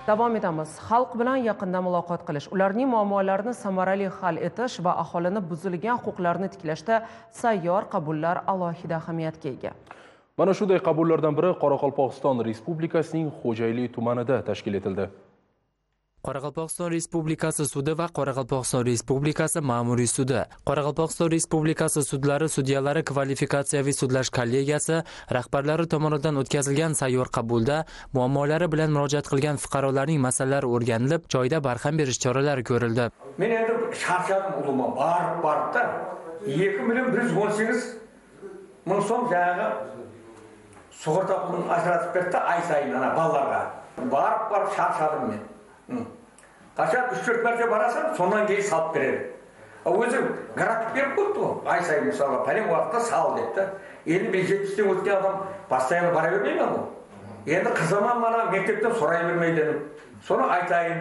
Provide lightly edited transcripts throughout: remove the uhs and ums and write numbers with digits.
Davom etamiz. Xalq bilan yaqinda muloqot qilish, ularning muammolarini samarali hal etish va aholini buzilgan huquqlarini tiklashda sayyor qabullar alohida ahamiyatga ega. Mana shunday qabullardan biri Qoraqalpog'iston Respublikasining Xo'jayli tumanida tashkil etildi. Qoraqalpog'iston Respublikasi sudi va Qoraqalpog'iston Respublikasi ma'muriy sudi. Qoraqalpog'iston Respublikasi sudlari sudyalari kvalifikatsiyaviy sudlash kollegiyasi rahbarlari tomonidan o'tkazilgan sayyor qabulda muammolari bilan murojaat qilgan fuqarolarning masalalari o'rganilib, joyida barham berish choralari ko'rildi. Men endi sharchadim uluma barib-baribda 2.118 ming so'm jag'i sug'urta pulini ajratib berdi ay sayin ana balalarga. Barib sharchadim men. Qachon 3-4 marta barasan, sondan keyin salib beradi. O'zi grafik berib qo'ydi. Ay sayin мысалы, пәлен vaqtda sal debdi. Endi men 70 o'tgan odam постоянно бара бермеймін ғой. Endi qizimdan mana mектептен so'ray bermaydi. So'ni aytayın.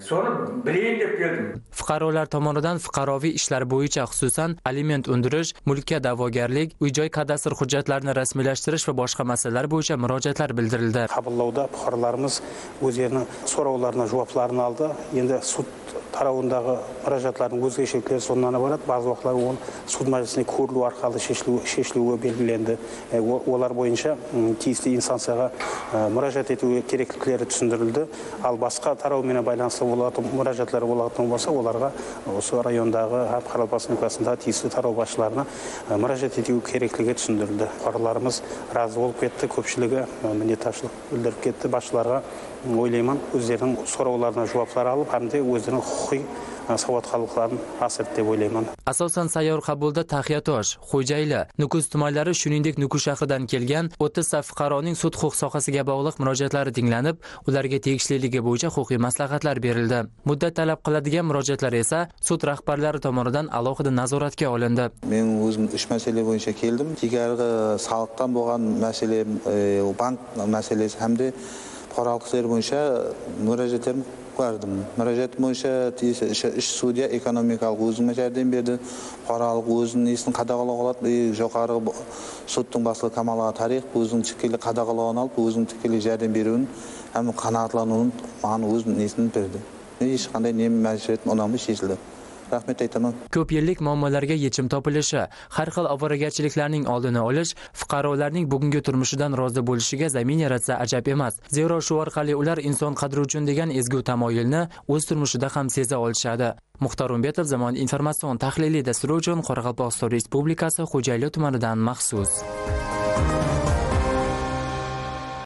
So'ni bileyim deb keldim. Fuqarolar tomonidan fuqaroviy ishlar bo'yicha xususan aliment undirish, mulkka da'vogarlik, uy-joy kadastr hujjatlarini rasmiylashtirish va boshqa masalalar bo'yicha murojaatlar bildirildi. Qabullovda fuqarolarimiz o'zlarining so'rovlarini javoblarini oldi. Endi sud tarafındagi murojaatlarning o'zgarishliklari sondan iborat. Ba'zi vaqtlar u sud majlisining ko'riluvi orqali sheshiluvi belgilendi. Ular bo'yicha tegishli instansiyaga murojaat etuvga kerakliklari tushuntirildi. Al boshqa taraf bilan baylanishli murojaatlar bo'ladigan bo'lsa, ularga o'sha rayondagi ham Qoraqalpog'iston o'lkasida tegishli taraf boshliqlarini murojaat etuv kerakligi tushuntirildi. Fuqarolarimiz rozi bo'lib ketdi, ko'pchiligi minnatdorchilik bildirib ketdi. Boshlarga o'ylayman, o'zlarining so'rovlariga javoblar olib, hamda o'zlarining huquqiy savodxonliklarini asr deb o'ylayman. Asosan sayyor qabulda Taxiyatosh, Xo'jayli, Nukus tumanlari, shuningdek Nukus shahridan kelgan 30 ta fuqaroning sud huquq sohasiga bog'liq murojaatlari tinglanib, ularga tegishliligi bo'yicha huquqiy maslahatlar berildi. Muddat talab qiladigan murojaatlar esa sud rahbarlari tomonidan alohida nazoratga olindi. Men o'zim ish masala bo'yicha keldim. Tigarga soliqdan bo'lgan masala, bank masalasi hamda fuqaroliklar bo'yicha murojaatlar qo'yardim. Murojaat bo'yicha ish sudya ekonomikalik o'zini jardam berdi. Fuqarolik o'zini isini qadag'alab oladi. Jo'qorg'i sudning boshlig'i Kamolov tarix o'zini tikili qadag'alovini olib, o'zini tikili jardam beruvini ham qanoatlanuvini ma'ni o'zini isini berdi. Hech qanday majburiy o'namish yechildi. Rahmat aytaman. Ko'p yillik muammolarga yechim topilishi, har xil ovoragarchiliklarning oldini olish, fuqarolarning bugungi turmushidan rozi bo'lishiga zamin yaratsa ajab emas. Zero shu orqali ular inson qadri uchun degan ezgu tamoyilni o'z turmushida ham seza olishadi. Muxtor Umbetov, Zamon informatsion tahliliy dasturi uchun Qoraqalpog'iston Respublikasi Xo'jayli tumanidan maxsus.